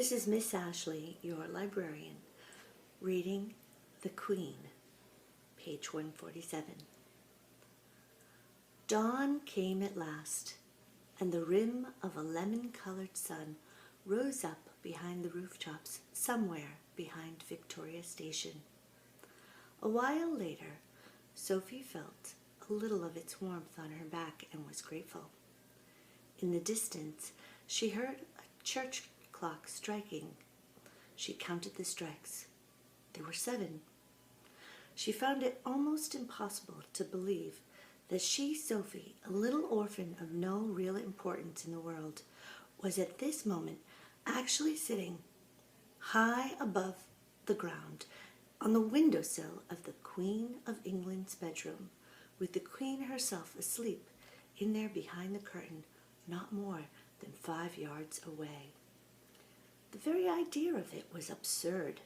This is Miss Ashley, your librarian, reading The Queen, page 147. Dawn came at last, and the rim of a lemon-colored sun rose up behind the rooftops somewhere behind Victoria Station. A while later, Sophie felt a little of its warmth on her back and was grateful. In the distance, she heard a church clock striking. She counted the strikes. There were 7. She found it almost impossible to believe that she, Sophie, a little orphan of no real importance in the world, was at this moment actually sitting high above the ground on the windowsill of the Queen of England's bedroom, with the Queen herself asleep in there behind the curtain, not more than 5 yards away. The very idea of it was absurd.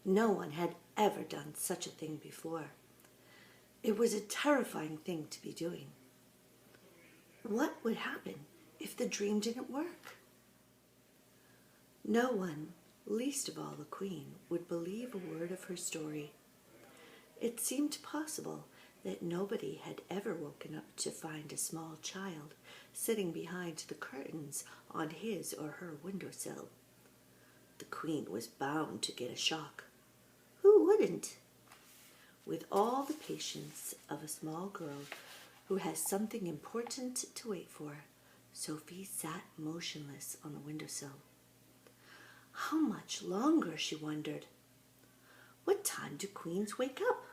No one had ever done such a thing before. It was a terrifying thing to be doing. What would happen if the dream didn't work? No one, least of all the Queen, would believe a word of her story. It seemed possible that nobody had ever woken up to find a small child sitting behind the curtains on his or her windowsill. The Queen was bound to get a shock. Who wouldn't? With all the patience of a small girl who has something important to wait for, Sophie sat motionless on the windowsill. How much longer, she wondered. What time do queens wake up?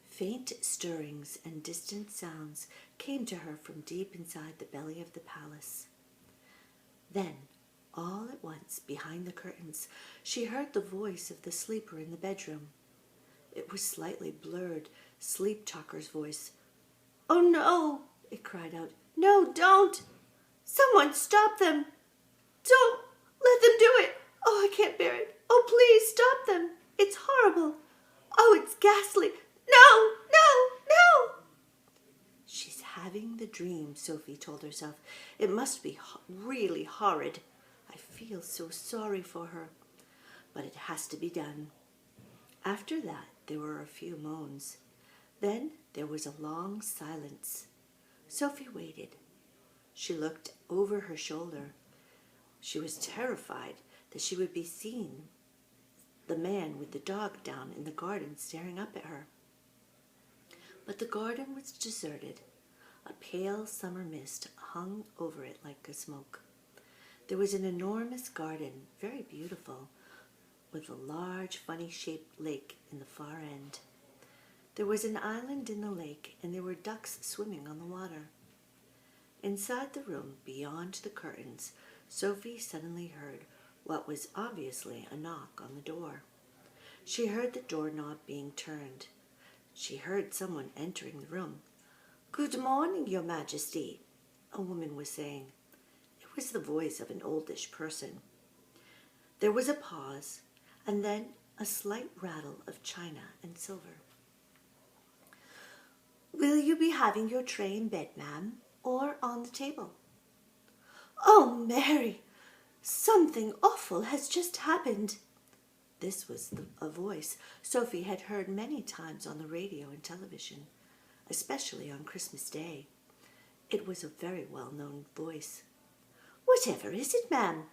Faint stirrings and distant sounds came to her from deep inside the belly of the palace. Then, all at once, behind the curtains, she heard the voice of the sleeper in the bedroom. It was slightly blurred, sleep talker's voice. "Oh no!" it cried out. "No, don't! Someone stop them! Don't let them do it! Oh, I can't bear it! Oh, please stop them! It's horrible! Oh, it's ghastly! No, no, no!" She's having the dream, Sophie told herself. It must be really horrid. I feel so sorry for her. But it has to be done. After that, there were a few moans. Then there was a long silence. Sophie waited. She looked over her shoulder. She was terrified that she would be seen, the man with the dog down in the garden staring up at her. But the garden was deserted. A pale summer mist hung over it like a smoke. There was an enormous garden, very beautiful, with a large, funny-shaped lake in the far end. There was an island in the lake, and there were ducks swimming on the water. Inside the room, beyond the curtains, Sophie suddenly heard what was obviously a knock on the door. She heard the doorknob being turned. She heard someone entering the room. "Good morning, Your Majesty," a woman was saying. It was the voice of an oldish person. There was a pause, and then a slight rattle of china and silver. "Will you be having your tray in bed, ma'am, or on the table?" "Oh, Mary, something awful has just happened." This was a voice Sophie had heard many times on the radio and television, especially on Christmas Day. It was a very well-known voice. "Whatever is it, ma'am?"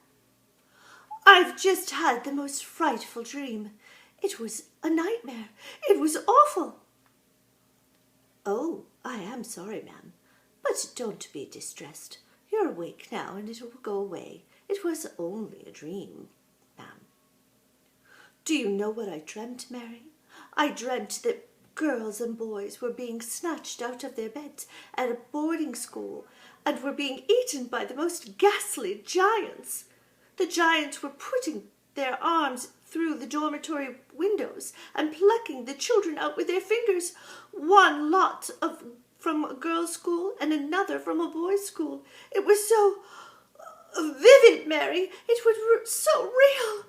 "I've just had the most frightful dream. It was a nightmare. It was awful." "Oh, I am sorry, ma'am, but don't be distressed. You're awake now, and it will go away. It was only a dream, ma'am." "Do you know what I dreamt, Mary? I dreamt that girls and boys were being snatched out of their beds at a boarding school and were being eaten by the most ghastly giants. The giants were putting their arms through the dormitory windows and plucking the children out with their fingers, one lot from a girls' school and another from a boys' school. It was so vivid, Mary. It was so real."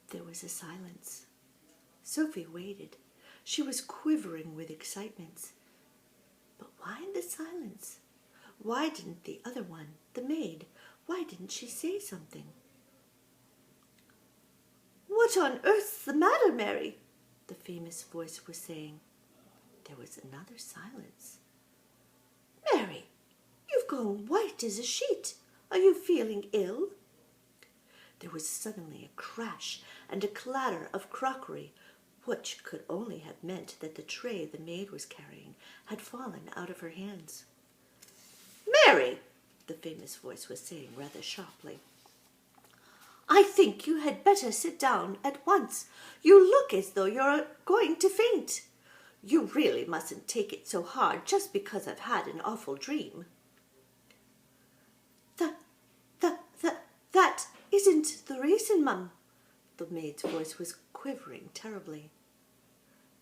There was a silence. Sophie waited. She was quivering with excitement. But why the silence? Why didn't the other one, the maid, Why didn't she say something? "What on earth's the matter, Mary?" the famous voice was saying. There was another silence. "Mary, you've gone white as a sheet. Are you feeling ill?" There was suddenly a crash and a clatter of crockery, which could only have meant that the tray the maid was carrying had fallen out of her hands. "Mary," the famous voice was saying rather sharply, "I think you had better sit down at once. You look as though you're going to faint. You really mustn't take it so hard just because I've had an awful dream." That isn't the reason, Mum." The maid's voice was quivering terribly.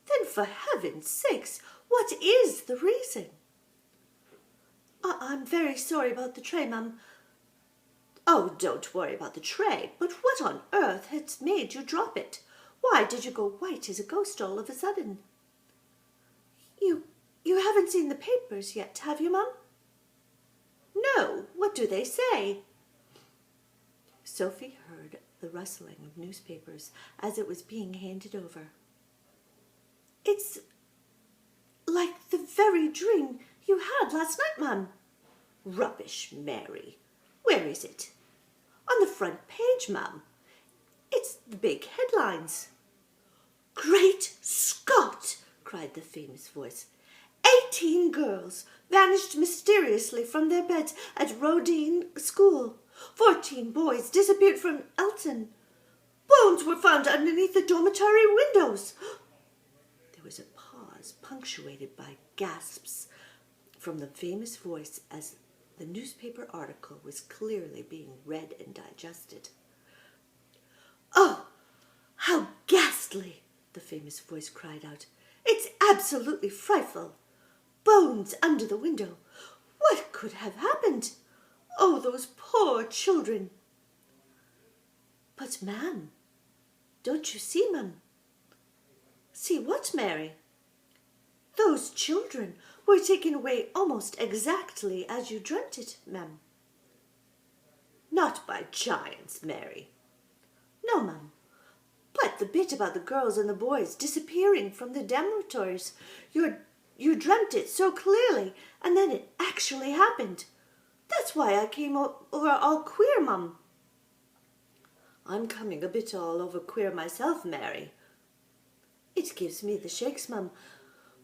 "Then for heaven's sakes, what is the reason?" "I'm very sorry about the tray, Mum." "Oh, don't worry about the tray. But what on earth has made you drop it? Why did you go white as a ghost all of a sudden?" You haven't seen the papers yet, have you, Mum?" "No. What do they say?" Sophie heard the rustling of newspapers as it was being handed over. "It's like the very dream you had last night, Mum." "Rubbish, Mary. Where is it?" "On the front page, Mum. It's the big headlines." "Great Scott!" cried the famous voice. 18 girls vanished mysteriously from their beds at Rodine School. 14 boys disappeared from Elton. Bones were found underneath the dormitory windows." There was a pause punctuated by gasps from the famous voice as the newspaper article was clearly being read and digested. "Oh, how ghastly!" the famous voice cried out. "It's absolutely frightful. Bones under the window. What could have happened? Oh, those poor children." "But, ma'am, don't you see, ma'am?" "See what, Mary?" "Those children were taken away almost exactly as you dreamt it, ma'am." "Not by giants, Mary." "No, ma'am. But the bit about the girls and the boys disappearing from the dormitories, you dreamt it so clearly, and then it actually happened. That's why I came over all queer, mum." "I'm coming a bit all over queer myself, Mary." "It gives me the shakes, mum.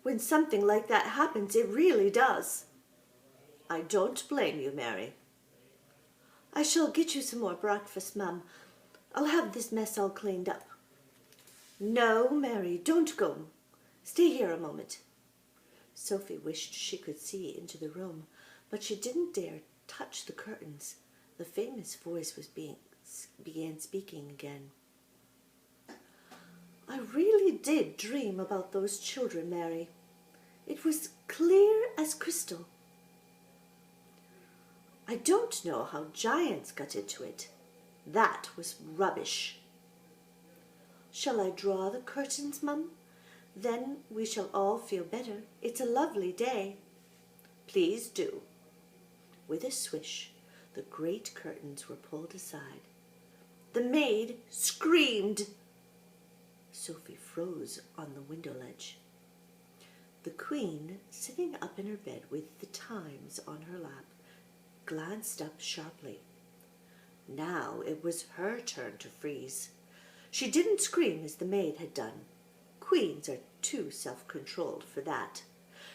When something like that happens, it really does." "I don't blame you, Mary." "I shall get you some more breakfast, mum. I'll have this mess all cleaned up." "No, Mary, don't go. Stay here a moment." Sophie wished she could see into the room, but she didn't dare touch the curtains. The famous voice began speaking again. "I really did dream about those children, Mary. It was clear as crystal. I don't know how giants got into it. That was rubbish. Shall I draw the curtains, Mum? Then we shall all feel better. It's a lovely day." "Please do." With a swish, the great curtains were pulled aside. The maid screamed. Sophie froze on the window ledge. The Queen, sitting up in her bed with the Times on her lap, glanced up sharply. Now it was her turn to freeze. She didn't scream as the maid had done. Queens are too self-controlled for that.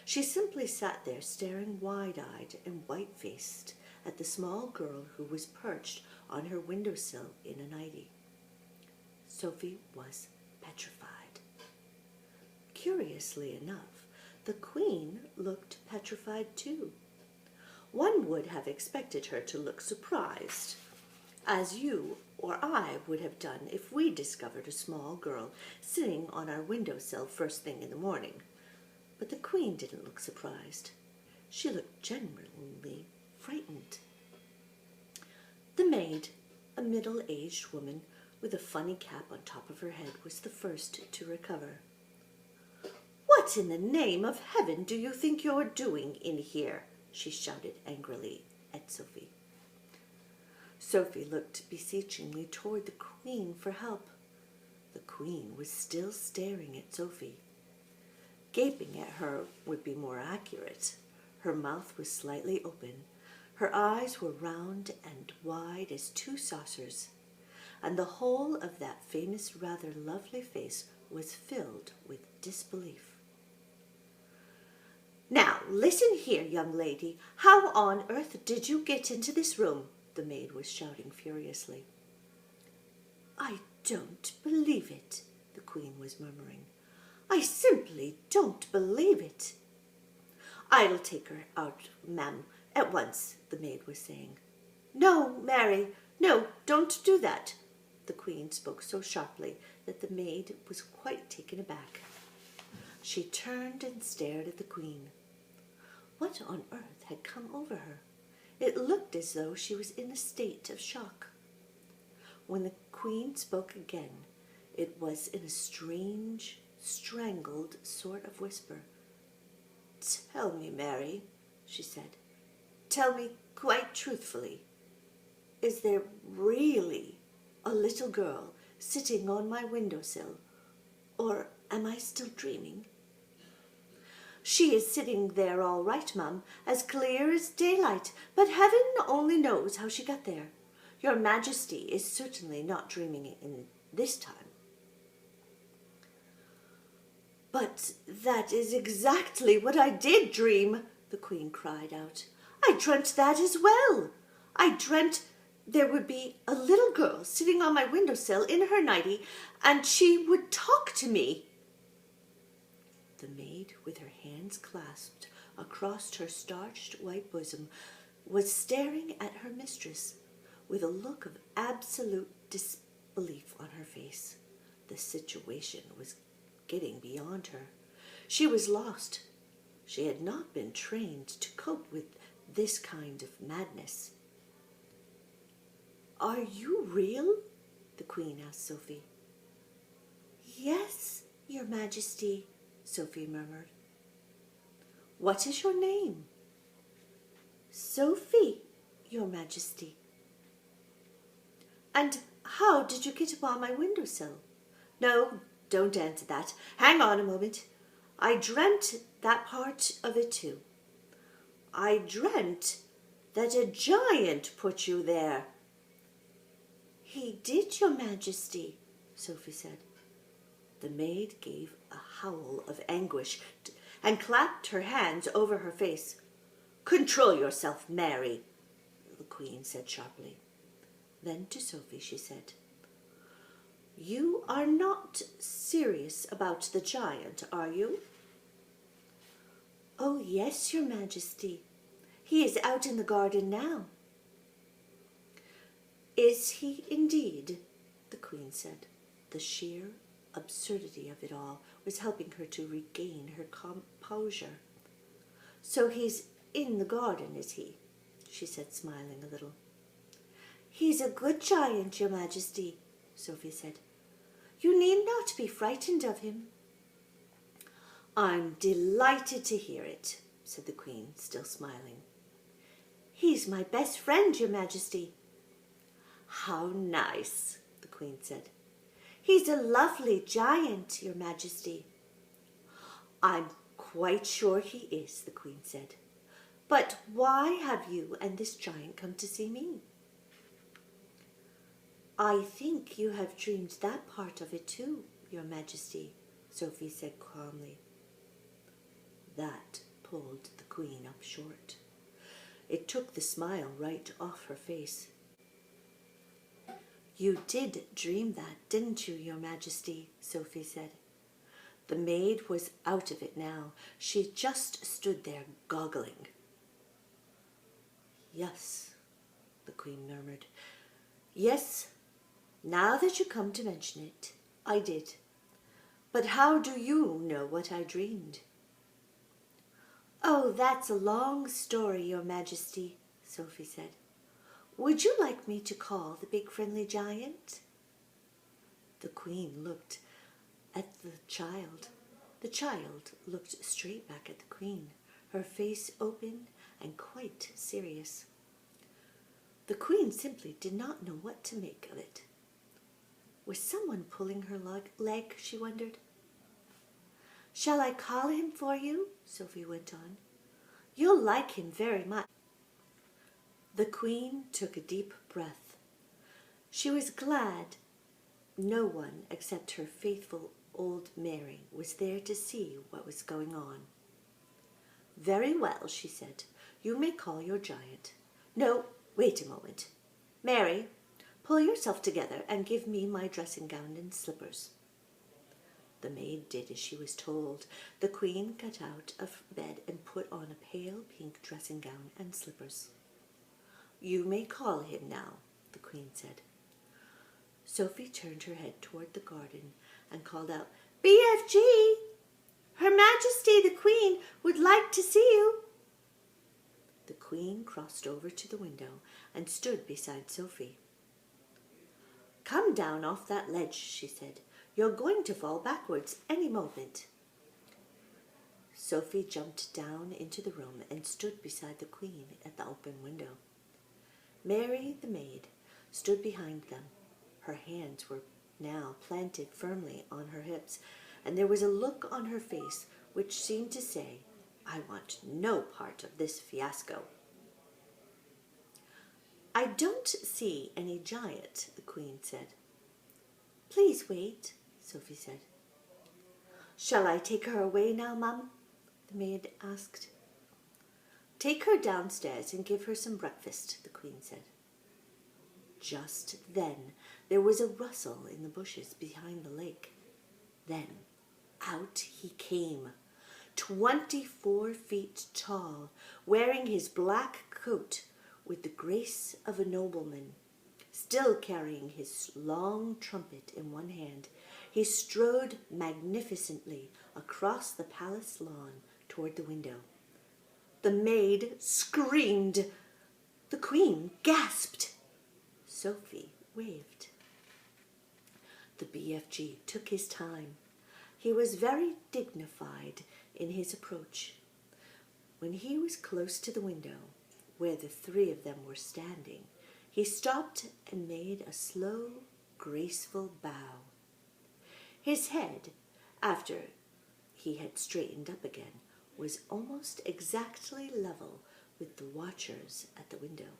She simply sat there staring wide-eyed and white-faced at the small girl who was perched on her windowsill in a nightie. Sophie was petrified. Curiously enough, the Queen looked petrified too. One would have expected her to look surprised, as you or I would have done if we discovered a small girl sitting on our windowsill first thing in the morning. But the Queen didn't look surprised. She looked genuinely frightened. The maid, a middle-aged woman with a funny cap on top of her head, was the first to recover. "What in the name of heaven do you think you're doing in here?" she shouted angrily at Sophie. Sophie looked beseechingly toward the Queen for help. The Queen was still staring at Sophie. Gaping at her would be more accurate. Her mouth was slightly open. Her eyes were round and wide as two saucers, and the whole of that famous, rather lovely face was filled with disbelief. "Now, listen here, young lady. How on earth did you get into this room?" the maid was shouting furiously. "I don't believe it," the Queen was murmuring. "I simply don't believe it." "I'll take her out, ma'am, at once," the maid was saying. "No, Mary, no, don't do that." The Queen spoke so sharply that the maid was quite taken aback. She turned and stared at the Queen. What on earth had come over her? It looked as though she was in a state of shock. When the Queen spoke again, it was in a strange, strangled sort of whisper. "Tell me, Mary," she said. "Tell me quite truthfully. Is there really a little girl sitting on my windowsill, or am I still dreaming?" "She is sitting there all right, mum, as clear as daylight, but heaven only knows how she got there. Your Majesty is certainly not dreaming in this time." "But that is exactly what I did dream," the Queen cried out. "I dreamt that as well. I dreamt there would be a little girl sitting on my windowsill in her nightie, and she would talk to me." The maid, with her hands clasped across her starched white bosom, was staring at her mistress with a look of absolute disbelief on her face. The situation was getting beyond her. She was lost. She had not been trained to cope with this kind of madness. "Are you real?" the Queen asked Sophie. "Yes, Your Majesty," Sophie murmured. "What is your name?" "Sophie, Your Majesty." "And how did you get upon my windowsill?" "No, don't answer that. Hang on a moment. I dreamt that part of it too. I dreamt that a giant put you there." "He did, Your Majesty," Sophie said. The maid gave a howl of anguish and clapped her hands over her face. "Control yourself, Mary," the Queen said sharply. Then to Sophie she said, "You are not serious about the giant, are you?" "Oh, yes, Your Majesty. He is out in the garden now." "Is he indeed?" the Queen said. The sheer absurdity of it all was helping her to regain her composure. "So he's in the garden, is he?" she said, smiling a little. "He's a good giant, Your Majesty," Sophie said. "You need not be frightened of him." "I'm delighted to hear it," said the Queen, still smiling. "He's my best friend, Your Majesty." "How nice," the Queen said. "He's a lovely giant, Your Majesty." "I'm quite sure he is," the Queen said. "But why have you and this giant come to see me?" "I think you have dreamed that part of it too, Your Majesty," Sophie said calmly. That pulled the Queen up short. It took the smile right off her face. "You did dream that, didn't you, Your Majesty?" Sophie said. The maid was out of it now. She just stood there goggling. "Yes," the Queen murmured. "Yes, now that you come to mention it, I did. But how do you know what I dreamed?" "Oh, that's a long story, Your Majesty," Sophie said. "Would you like me to call the big friendly giant?" The Queen looked at the child. The child looked straight back at the Queen, her face open and quite serious. The queen simply did not know what to make of it. Was someone pulling her leg, she wondered. Shall I call him for you? Sophie went on. You'll like him very much. The queen took a deep breath. She was glad no one except her faithful old Mary was there to see what was going on. Very well, she said. You may call your giant. No, wait a moment. Mary, pull yourself together and give me my dressing gown and slippers. The maid did as she was told. The queen got out of bed and put on a pale pink dressing gown and slippers. You may call him now, the queen said. Sophie turned her head toward the garden and called out, BFG! Her Majesty the Queen would like to see you. The queen crossed over to the window and stood beside Sophie. Come down off that ledge, she said. You're going to fall backwards any moment. Sophie jumped down into the room and stood beside the queen at the open window. Mary, the maid, stood behind them. Her hands were now planted firmly on her hips, and there was a look on her face which seemed to say, I want no part of this fiasco. I don't see any giant, the queen said. Please wait, Sophie said. Shall I take her away now, Mum? The maid asked. Take her downstairs and give her some breakfast, the queen said. Just then there was a rustle in the bushes behind the lake. Then out he came, 24 feet tall, wearing his black coat with the grace of a nobleman. Still carrying his long trumpet in one hand, he strode magnificently across the palace lawn toward the window. The maid screamed. The queen gasped. Sophie waved. The BFG took his time. He was very dignified in his approach. When he was close to the window, where the three of them were standing, he stopped and made a slow, graceful bow. His head, after he had straightened up again, was almost exactly level with the watchers at the window.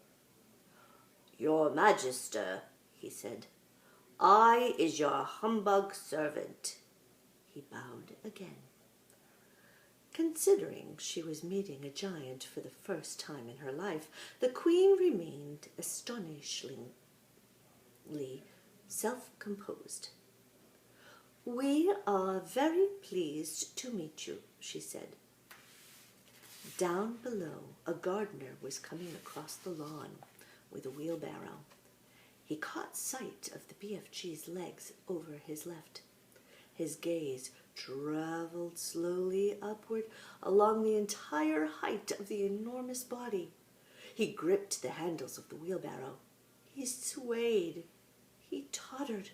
Your Majesty, he said, I is your humbug servant. He bowed again. Considering she was meeting a giant for the first time in her life, the queen remained astonishingly self-composed. We are very pleased to meet you, she said. Down below, a gardener was coming across the lawn with a wheelbarrow. He caught sight of the BFG's legs over his left. His gaze traveled slowly upward along the entire height of the enormous body. He gripped the handles of the wheelbarrow. He swayed. He tottered.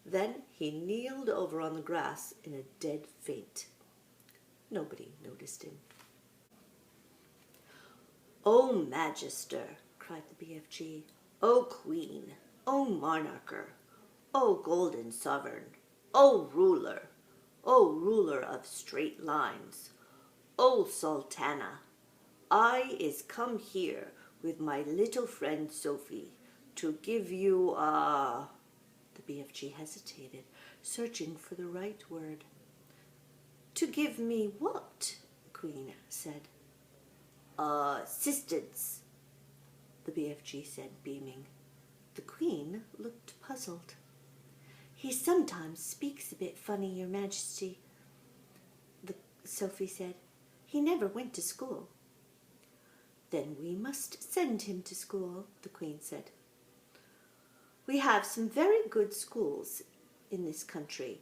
Then he kneeled over on the grass in a dead faint. Nobody noticed him. O Magister, cried the BFG, O Queen, O Monarcher, O Golden Sovereign, O ruler of straight lines, O Sultana, I is come here with my little friend Sophie to give you a... The BFG hesitated, searching for the right word. To give me what? The Queen said. Assistance, the BFG said, beaming. The Queen looked puzzled. He sometimes speaks a bit funny, Your Majesty, Sophie said. He never went to school. Then we must send him to school, the Queen said. We have some very good schools in this country.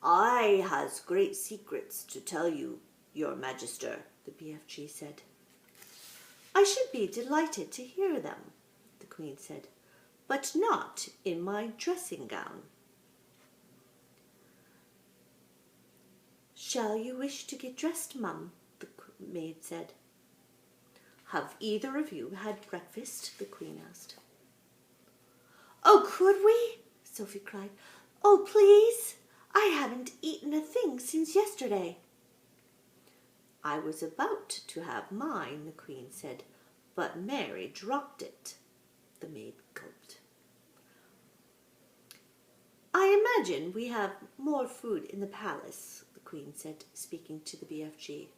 I has great secrets to tell you, Your Majesty, the BFG said. I should be delighted to hear them, the Queen said, but not in my dressing gown. Shall you wish to get dressed, Mum? The maid said. Have either of you had breakfast? The Queen asked. Oh, could we? Sophie cried. Oh, please. I haven't eaten a thing since yesterday. I was about to have mine, the Queen said, but Mary dropped it. The maid gulped. I imagine we have more food in the palace, the Queen said, speaking to the BFG.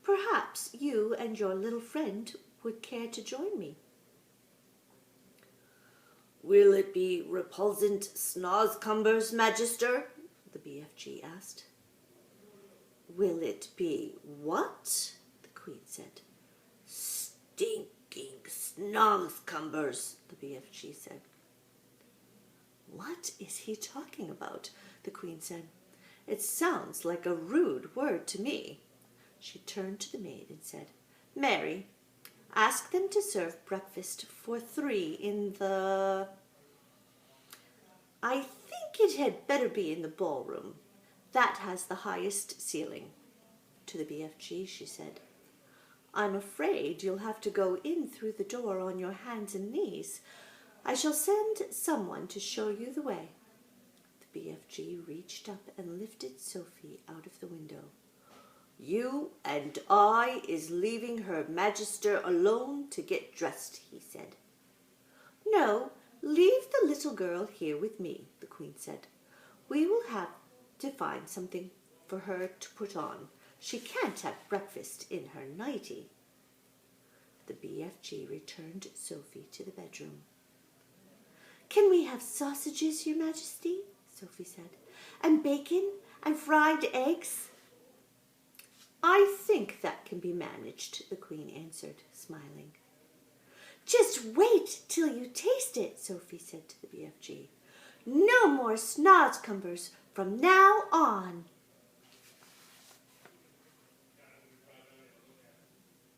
Perhaps you and your little friend would care to join me. Will it be repulsant snozcumbers, Magister? The BFG asked. Will it be what? The Queen said. Stinking snozcumbers, the BFG said. What is he talking about? The Queen said. It sounds like a rude word to me. She turned to the maid and said, Mary, ask them to serve breakfast for 3 in the... I think it had better be in the ballroom. That has the highest ceiling. To the BFG, she said, I'm afraid you'll have to go in through the door on your hands and knees. I shall send someone to show you the way. The BFG reached up and lifted Sophie out of the window. You and I is leaving Her Magister alone to get dressed, he said. No, leave the little girl here with me, the Queen said. We will have to find something for her to put on. She can't have breakfast in her nightie. The BFG returned Sophie to the bedroom. Can we have sausages, Your Majesty? Sophie said. And bacon and fried eggs? I think that can be managed, the Queen answered, smiling. Just wait till you taste it, Sophie said to the BFG. No more snozcumbers from now on.